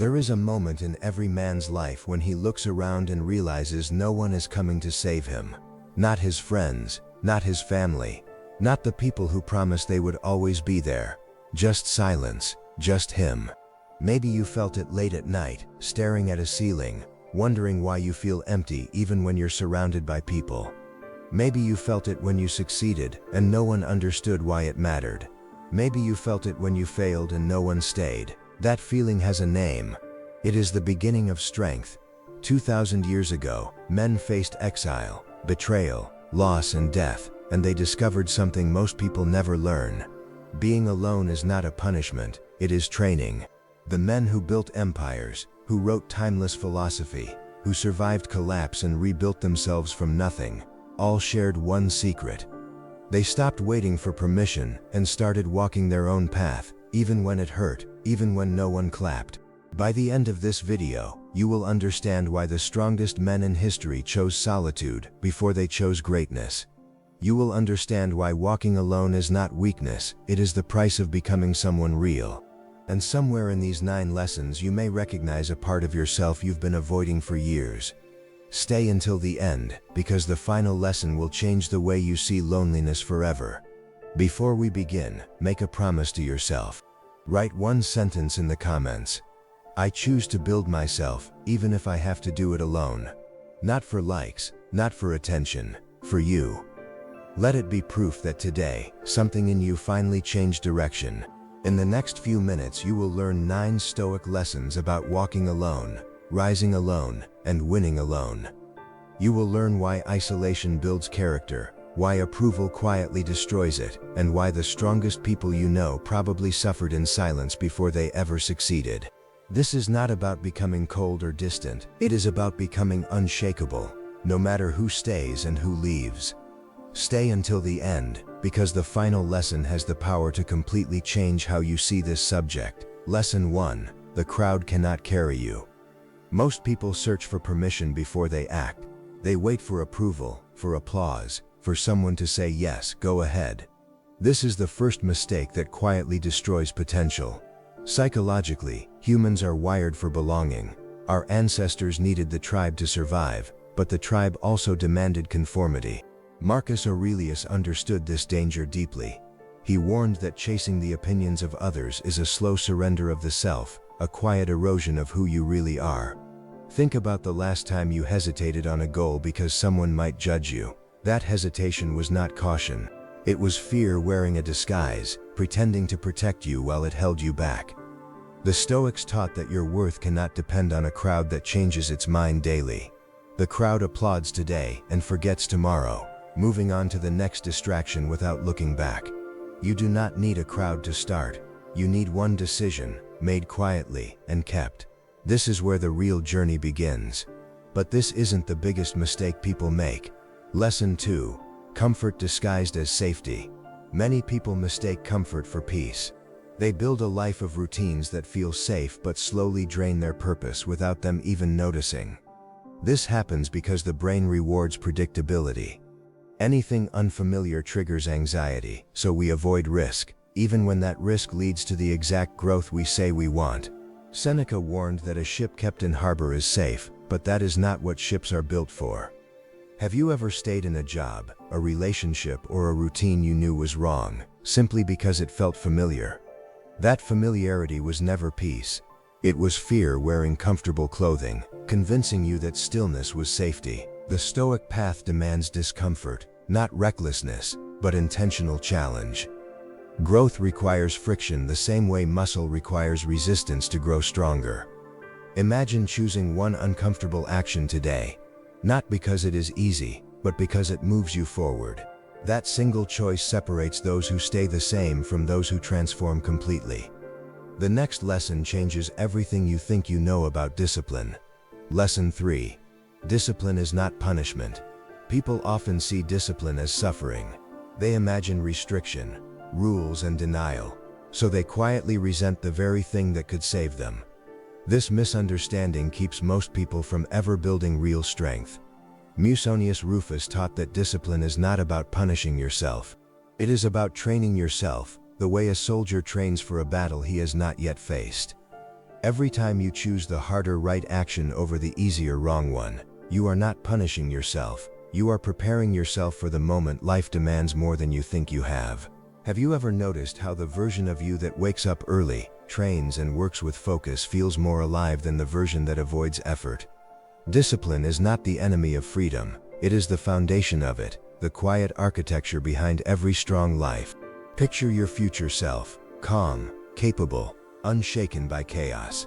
There is a moment in every man's life when he looks around and realizes no one is coming to save him. Not his friends, not his family, not the people who promised they would always be there. Just silence, just him. Maybe you felt it late at night, staring at a ceiling, wondering why you feel empty even when you're surrounded by people. Maybe you felt it when you succeeded and no one understood why it mattered. Maybe you felt it when you failed and no one stayed. That feeling has a name. It is the beginning of strength. 2,000 years ago, men faced exile, betrayal, loss and death, and they discovered something most people never learn. Being alone is not a punishment, it is training. The men who built empires, who wrote timeless philosophy, who survived collapse and rebuilt themselves from nothing, all shared one secret. They stopped waiting for permission and started walking their own path, even when it hurt, even when no one clapped. By the end of this video, you will understand why the strongest men in history chose solitude before they chose greatness. You will understand why walking alone is not weakness, it is the price of becoming someone real. And somewhere in these 9 lessons you may recognize a part of yourself you've been avoiding for years. Stay until the end, because the final lesson will change the way you see loneliness forever. Before we begin, make a promise to yourself. Write one sentence in the comments. I choose to build myself, even if I have to do it alone. Not for likes, not for attention, for you. Let it be proof that today, something in you finally changed direction. In the next few minutes you will learn 9 Stoic lessons about walking alone, rising alone, and winning alone. You will learn why isolation builds character, why approval quietly destroys it, and why the strongest people you know probably suffered in silence before they ever succeeded. This is not about becoming cold or distant, it is about becoming unshakable, no matter who stays and who leaves. Stay until the end, because the final lesson has the power to completely change how you see this subject. Lesson 1. The crowd cannot carry you. Most people search for permission before they act. They wait for approval, for applause, for someone to say yes, go ahead. This is the first mistake that quietly destroys potential. Psychologically, humans are wired for belonging. Our ancestors needed the tribe to survive, but the tribe also demanded conformity. Marcus Aurelius understood this danger deeply. He warned that chasing the opinions of others is a slow surrender of the self, a quiet erosion of who you really are. Think about the last time you hesitated on a goal because someone might judge you. That hesitation was not caution. It was fear wearing a disguise, pretending to protect you while it held you back. The Stoics taught that your worth cannot depend on a crowd that changes its mind daily. The crowd applauds today and forgets tomorrow, moving on to the next distraction without looking back. You do not need a crowd to start. You need one decision, made quietly and kept. This is where the real journey begins. But this isn't the biggest mistake people make. Lesson 2. Comfort disguised as safety. Many people mistake comfort for peace. They build a life of routines that feel safe but slowly drain their purpose without them even noticing. This happens because the brain rewards predictability. Anything unfamiliar triggers anxiety, so we avoid risk, even when that risk leads to the exact growth we say we want. Seneca warned that a ship kept in harbor is safe, but that is not what ships are built for. Have you ever stayed in a job, a relationship, or a routine you knew was wrong, simply because it felt familiar? That familiarity was never peace. It was fear wearing comfortable clothing, convincing you that stillness was safety. The Stoic path demands discomfort, not recklessness, but intentional challenge. Growth requires friction the same way muscle requires resistance to grow stronger. Imagine choosing one uncomfortable action today, not because it is easy, but because it moves you forward. That single choice separates those who stay the same from those who transform completely. The next lesson changes everything you think you know about discipline. Lesson 3. Discipline is not punishment. People often see discipline as suffering. They imagine restriction, rules, and denial, so they quietly resent the very thing that could save them. This misunderstanding keeps most people from ever building real strength. Musonius Rufus taught that discipline is not about punishing yourself. It is about training yourself, the way a soldier trains for a battle he has not yet faced. Every time you choose the harder right action over the easier wrong one, you are not punishing yourself. You are preparing yourself for the moment life demands more than you think you have. Have you ever noticed how the version of you that wakes up early, trains and works with focus feels more alive than the version that avoids effort? Discipline is not the enemy of freedom, it is the foundation of it, the quiet architecture behind every strong life. Picture your future self, calm, capable, unshaken by chaos.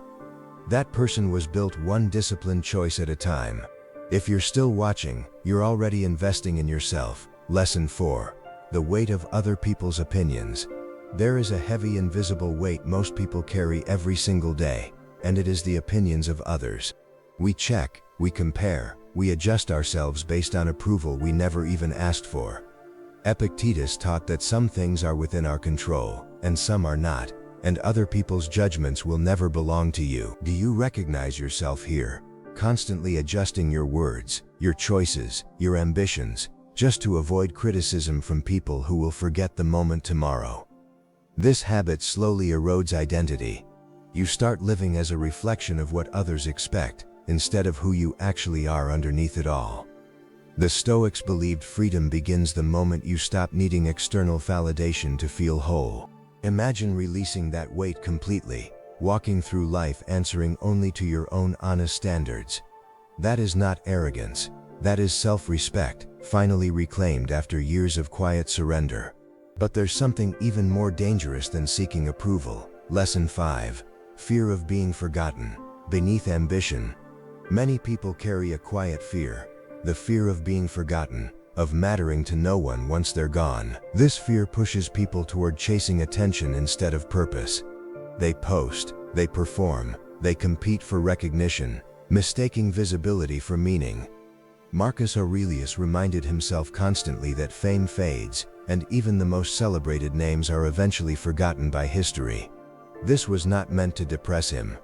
That person was built one disciplined choice at a time. If you're still watching, you're already investing in yourself. Lesson 4. The weight of other people's opinions. There is a heavy invisible weight most people carry every single day, and it is the opinions of others. We check, we compare, we adjust ourselves based on approval we never even asked for. Epictetus taught that some things are within our control, and some are not, and other people's judgments will never belong to you. Do you recognize yourself here? Constantly adjusting your words, your choices, your ambitions, just to avoid criticism from people who will forget the moment tomorrow. This habit slowly erodes identity. You start living as a reflection of what others expect, instead of who you actually are underneath it all. The Stoics believed freedom begins the moment you stop needing external validation to feel whole. Imagine releasing that weight completely, walking through life answering only to your own honest standards. That is not arrogance, that is self-respect, finally reclaimed after years of quiet surrender. But there's something even more dangerous than seeking approval. Lesson 5. Fear of being forgotten. Beneath ambition. Many people carry a quiet fear, the fear of being forgotten, of mattering to no one once they're gone. This fear pushes people toward chasing attention instead of purpose. They post, they perform, they compete for recognition, mistaking visibility for meaning. Marcus Aurelius reminded himself constantly that fame fades, and even the most celebrated names are eventually forgotten by history. This was not meant to depress him.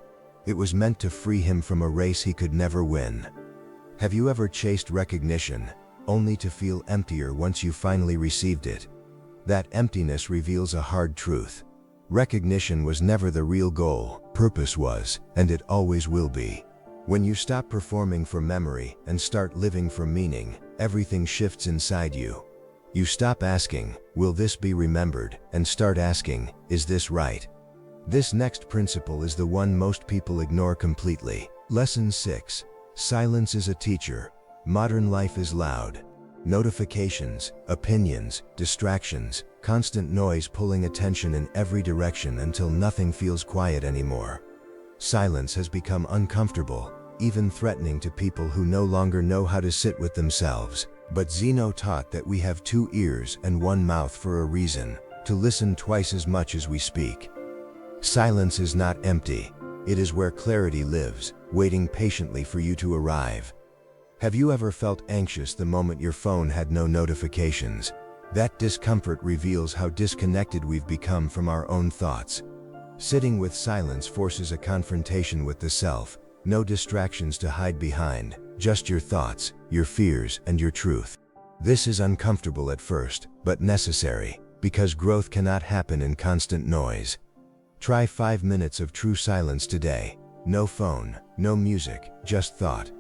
It was meant to free him from a race he could never win. Have you ever chased recognition, only to feel emptier once you finally received it? That emptiness reveals a hard truth. Recognition was never the real goal, purpose was, and it always will be. When you stop performing for memory and start living for meaning, everything shifts inside you. You stop asking, will this be remembered, and start asking, is this right? This next principle is the one most people ignore completely. Lesson 6. Silence is a teacher. Modern life is loud. Notifications, opinions, distractions, constant noise pulling attention in every direction until nothing feels quiet anymore. Silence has become uncomfortable, even threatening to people who no longer know how to sit with themselves. But Zeno taught that we have 2 ears and 1 mouth for a reason, to listen twice as much as we speak. Silence is not empty. It is where clarity lives, waiting patiently for you to arrive. Have you ever felt anxious the moment your phone had no notifications? That discomfort reveals how disconnected we've become from our own thoughts. Sitting with silence forces a confrontation with the self, no distractions to hide behind, just your thoughts, your fears, and your truth. This is uncomfortable at first, but necessary, because growth cannot happen in constant noise. Try 5 minutes of true silence today. No phone, no music, just thought.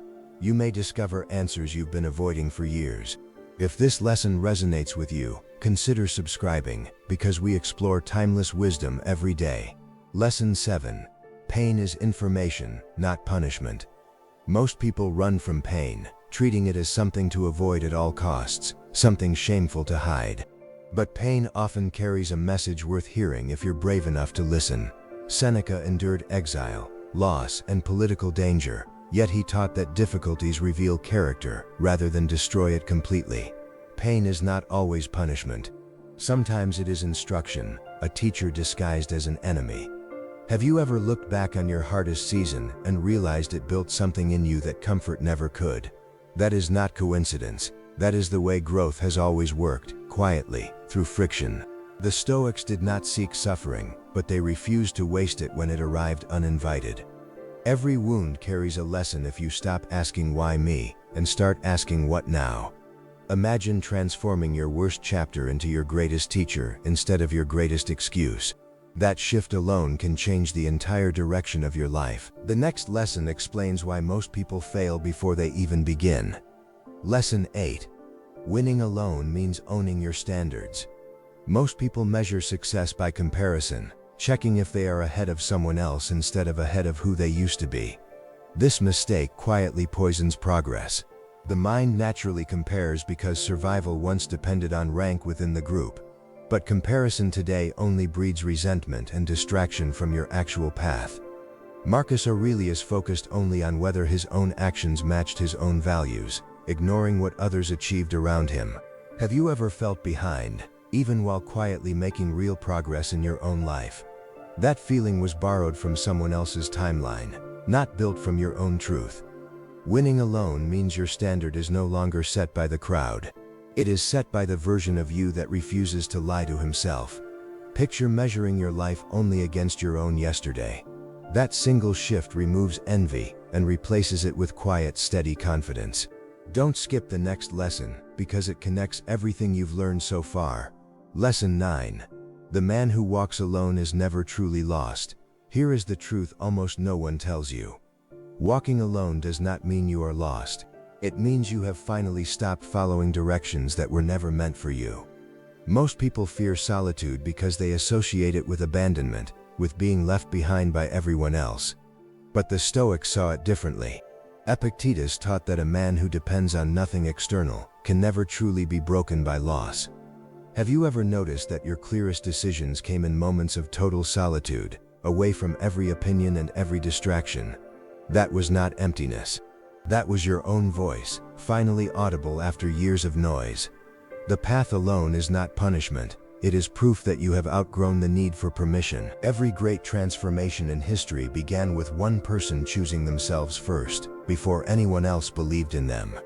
You may discover answers you've been avoiding for years. If this lesson resonates with you, consider subscribing, because we explore timeless wisdom every day. Lesson 7. Pain is information, not punishment. Most people run from pain, treating it as something to avoid at all costs, something shameful to hide. But pain often carries a message worth hearing if you're brave enough to listen. Seneca endured exile, loss, and political danger, yet he taught that difficulties reveal character rather than destroy it completely. Pain is not always punishment. Sometimes it is instruction, a teacher disguised as an enemy. Have you ever looked back on your hardest season and realized it built something in you that comfort never could? That is not coincidence. That is the way growth has always worked, quietly, through friction. The Stoics did not seek suffering, but they refused to waste it when it arrived uninvited. Every wound carries a lesson if you stop asking why me, and start asking what now. Imagine transforming your worst chapter into your greatest teacher instead of your greatest excuse. That shift alone can change the entire direction of your life. The next lesson explains why most people fail before they even begin. Lesson 8. Winning alone means owning your standards. Most people measure success by comparison, checking if they are ahead of someone else instead of ahead of who they used to be. This mistake quietly poisons progress. The mind naturally compares because survival once depended on rank within the group. But comparison today only breeds resentment and distraction from your actual path. Marcus Aurelius focused only on whether his own actions matched his own values, ignoring what others achieved around him. Have you ever felt behind, even while quietly making real progress in your own life? That feeling was borrowed from someone else's timeline, not built from your own truth. Winning alone means your standard is no longer set by the crowd. It is set by the version of you that refuses to lie to himself. Picture measuring your life only against your own yesterday. That single shift removes envy and replaces it with quiet, steady confidence. Don't skip the next lesson, because it connects everything you've learned so far. Lesson 9. The man who walks alone is never truly lost. Here is the truth almost no one tells you. Walking alone does not mean you are lost. It means you have finally stopped following directions that were never meant for you. Most people fear solitude because they associate it with abandonment, with being left behind by everyone else. But the Stoics saw it differently. Epictetus taught that a man who depends on nothing external can never truly be broken by loss. Have you ever noticed that your clearest decisions came in moments of total solitude, away from every opinion and every distraction? That was not emptiness. That was your own voice, finally audible after years of noise. The path alone is not punishment. It is proof that you have outgrown the need for permission. Every great transformation in history began with one person choosing themselves first, before anyone else believed in them.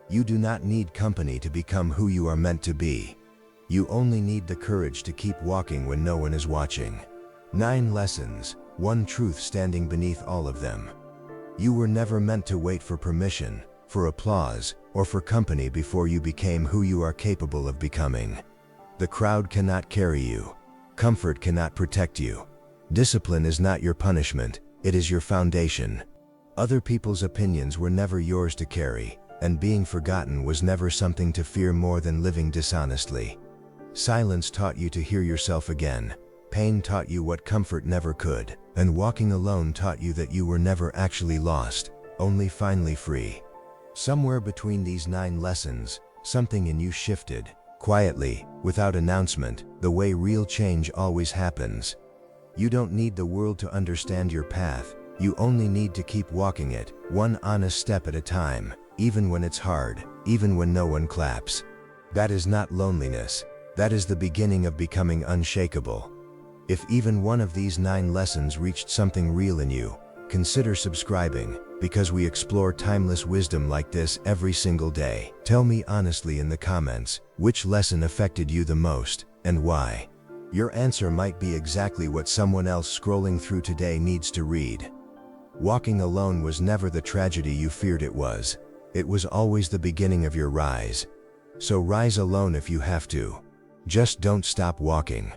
You do not need company to become who you are meant to be. You only need the courage to keep walking when no one is watching. 9 lessons, one truth standing beneath all of them. You were never meant to wait for permission, for applause, or for company before you became who you are capable of becoming. The crowd cannot carry you. Comfort cannot protect you. Discipline is not your punishment, it is your foundation. Other people's opinions were never yours to carry, and being forgotten was never something to fear more than living dishonestly. Silence taught you to hear yourself again. Pain taught you what comfort never could, and walking alone taught you that you were never actually lost, only finally free. Somewhere between these 9 lessons, something in you shifted, quietly, without announcement, the way real change always happens. You don't need the world to understand your path, you only need to keep walking it, one honest step at a time, even when it's hard, even when no one claps. That is not loneliness, that is the beginning of becoming unshakable. If even one of these 9 lessons reached something real in you, consider subscribing, because we explore timeless wisdom like this every single day. Tell me honestly in the comments, which lesson affected you the most, and why? Your answer might be exactly what someone else scrolling through today needs to read. Walking alone was never the tragedy you feared it was. It was always the beginning of your rise. So rise alone if you have to. Just don't stop walking.